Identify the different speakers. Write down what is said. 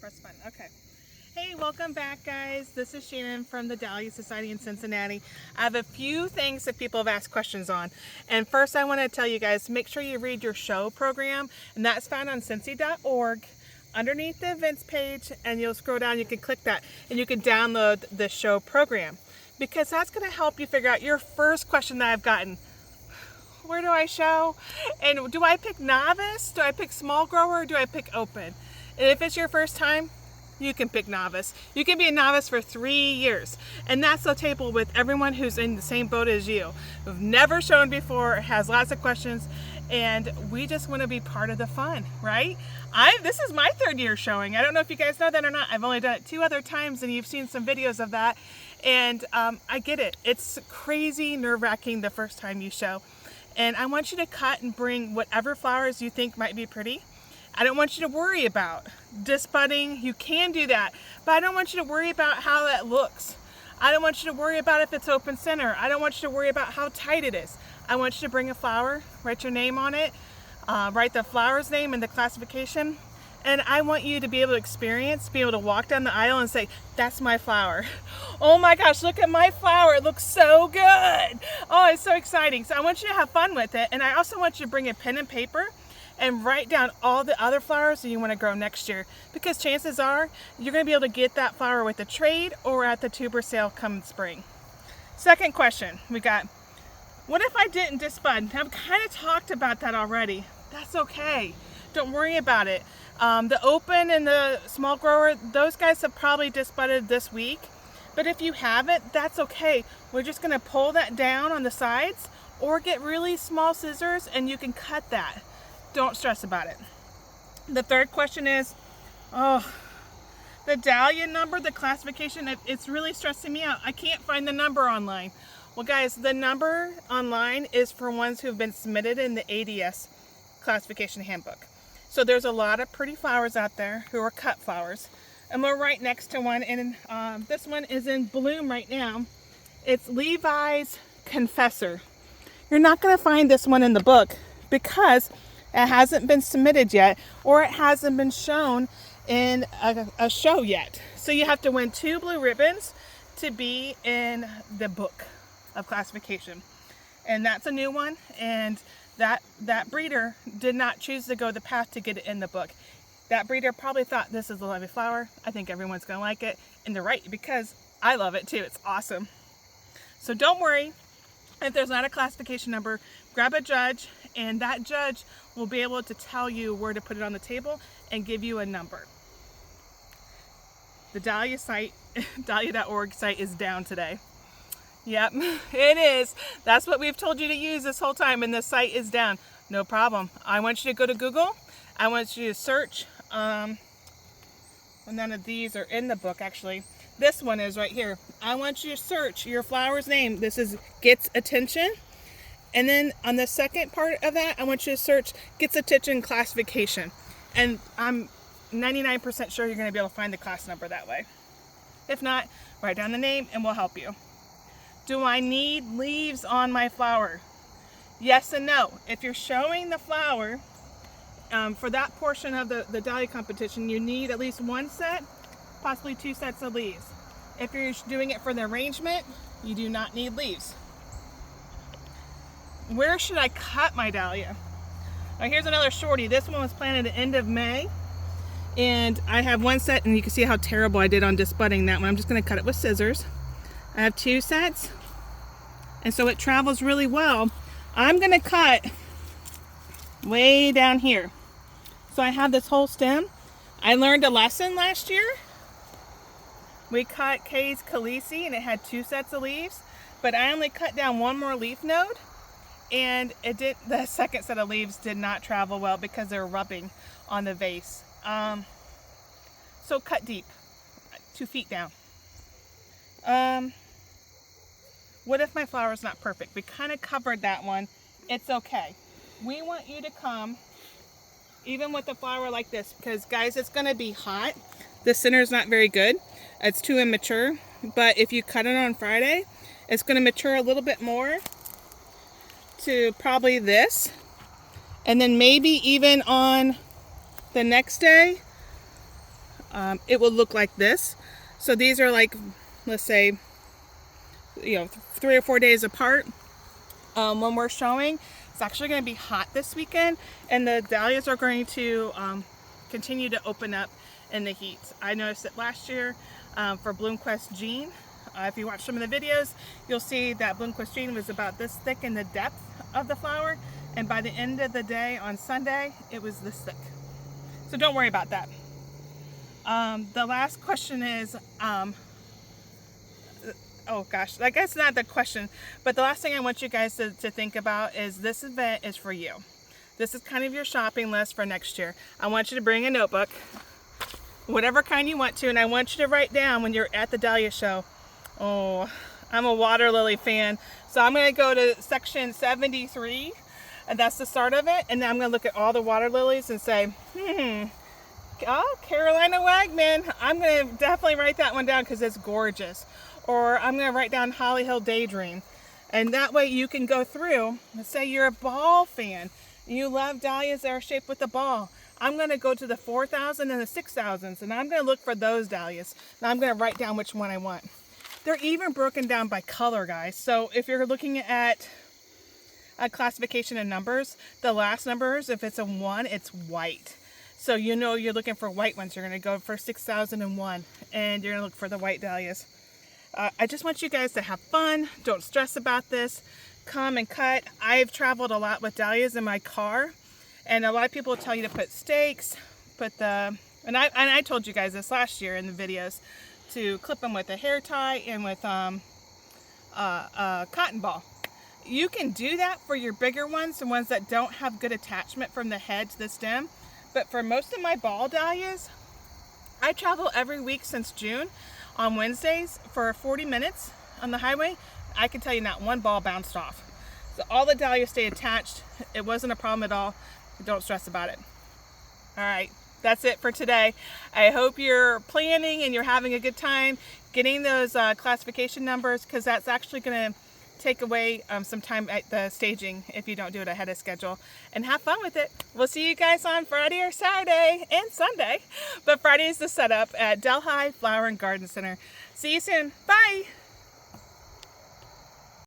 Speaker 1: Press button. Okay. Hey, welcome back, guys. This is Shannon from the Dahlia Society in Cincinnati. I have a few things that people have asked questions on. And first, I want to tell you guys, make sure you read your show program, and that's found on cincy.org underneath the events page, and you'll scroll down, you can click that, and you can download the show program, because that's going to help you figure out your first question that I've gotten. Where do I show? And do I pick novice? Do I pick small grower? Or do I pick open? And if it's your first time, you can pick novice. You can be a novice for 3 years. And that's the table with everyone who's in the same boat as you, who've never shown before, has lots of questions, and we just want to be part of the fun, right? This is my 3rd year showing. I don't know if you guys know that or not. I've only done it 2 other times, and you've seen some videos of that. And I get it. It's crazy nerve-wracking the first time you show. And I want you to cut and bring whatever flowers you think might be pretty. I don't want you to worry about disbudding. You can do that, but I don't want you to worry about how that looks. I don't want you to worry about if it's open center. I don't want you to worry about how tight it is. I want you to bring a flower, write your name on it, write the flower's name and the classification, and I want you to be able to experience, be able to walk down the aisle and say, that's my flower. Oh my gosh, look at my flower. It looks so good. Oh, it's so exciting. So I want you to have fun with it, and I also want you to bring a pen and paper and write down all the other flowers that you want to grow next year, because chances are you're going to be able to get that flower with a trade or at the tuber sale come spring. Second question we got, what if I didn't disbud? I've kind of talked about that already. That's okay. Don't worry about it. The open and the small grower, those guys have probably disbudded this week, but if you haven't, that's okay. We're just going to pull that down on the sides or get really small scissors and you can cut that. Don't stress about it. The third question is, the dahlia number, the classification, it's really stressing me out. I can't find the number online. Well, guys, the number online is for ones who have been submitted in the ADS classification handbook. So there's a lot of pretty flowers out there who are cut flowers. And we're right next to one, and this one is in bloom right now. It's Levi's Confessor. You're not going to find this one in the book because it hasn't been submitted yet, or it hasn't been shown in a show yet. So you have to win 2 blue ribbons to be in the book of classification. And that's a new one, and that breeder did not choose to go the path to get it in the book. That breeder probably thought, this is a lovely flower, I think everyone's gonna like it, and they're right, because I love it too. It's awesome. So don't worry if there's not a classification number. Grab a judge, and that judge will be able to tell you where to put it on the table and give you a number. The Dahlia site, Dahlia.org site is down today. Yep, it is. That's what we've told you to use this whole time, and the site is down. No problem. I want you to go to Google. I want you to search. Well, none of these are in the book, actually. This one is right here. I want you to search your flower's name. This is Gets Attention. And then on the second part of that, I want you to search Gets Attention Classification. And I'm 99% sure you're going to be able to find the class number that way. If not, write down the name and we'll help you. Do I need leaves on my flower? Yes and no. If you're showing the flower for that portion of the dahlia competition, you need at least 1 set, possibly 2 sets of leaves. If you're doing it for the arrangement, you do not need leaves. Where should I cut my dahlia? Now here's another shorty. This one was planted at the end of May, and I have 1 set, and you can see how terrible I did on disbudding that one. I'm just going to cut it with scissors. I have 2 sets, and so it travels really well. I'm going to cut way down here. So I have this whole stem. I learned a lesson last year. We cut Kay's Khaleesi, and it had 2 sets of leaves, but I only cut down 1 more leaf node, and the second set of leaves did not travel well because they were rubbing on the vase. So cut deep, 2 feet down. What if my flower is not perfect? We kind of covered that one. It's okay. We want you to come even with a flower like this, because guys, it's going to be hot. The center is not very good. It's too immature, but if you cut it on Friday, it's going to mature a little bit more to probably this, and then maybe even on the next day it will look like this. So these are like, let's say, 3 or 4 days apart. When we're showing, it's actually going to be hot this weekend, and the dahlias are going to continue to open up in the heat. I noticed it last year for Bloomquist Jean. If you watch some of the videos, you'll see that Bloomquist Jean was about this thick in the depth of the flower, and by the end of the day on Sunday, it was this thick. So don't worry about that. The last question is, oh gosh, I guess not the question, but the last thing I want you guys to think about is this event is for you. This is kind of your shopping list for next year. I want you to bring a notebook, whatever kind you want to, and I want you to write down when you're at the Dahlia show. Oh, I'm a water lily fan, so I'm going to go to section 73, and that's the start of it, and then I'm going to look at all the water lilies and say, oh, Carolina Wagman, I'm going to definitely write that one down because it's gorgeous. Or I'm going to write down Holly Hill Daydream. And that way you can go through, let's say you're a ball fan, and you love dahlias that are shaped with a ball. I'm going to go to the 4,000 and the 6,000s, and I'm going to look for those dahlias. And I'm going to write down which one I want. They're even broken down by color, guys. So if you're looking at a classification of numbers, the last numbers, if it's a 1, it's white. So you know you're looking for white ones. You're going to go for 6,001, and you're going to look for the white dahlias. I just want you guys to have fun. Don't stress about this. Come and cut. I've traveled a lot with dahlias in my car, and a lot of people tell you to put stakes, and I told you guys this last year in the videos, to clip them with a hair tie and with a cotton ball. You can do that for your bigger ones, the ones that don't have good attachment from the head to the stem. But for most of my ball dahlias, I travel every week since June on Wednesdays for 40 minutes on the highway. I can tell you not one ball bounced off. So all the dahlias stay attached. It wasn't a problem at all. Don't stress about it. All right, that's it for today. I hope you're planning and you're having a good time getting those classification numbers, because that's actually going to take away some time at the staging if you don't do it ahead of schedule. And have fun with it. We'll see you guys on Friday or Saturday and Sunday. But Friday is the setup at Delhi Flower and Garden Center. See you soon. Bye.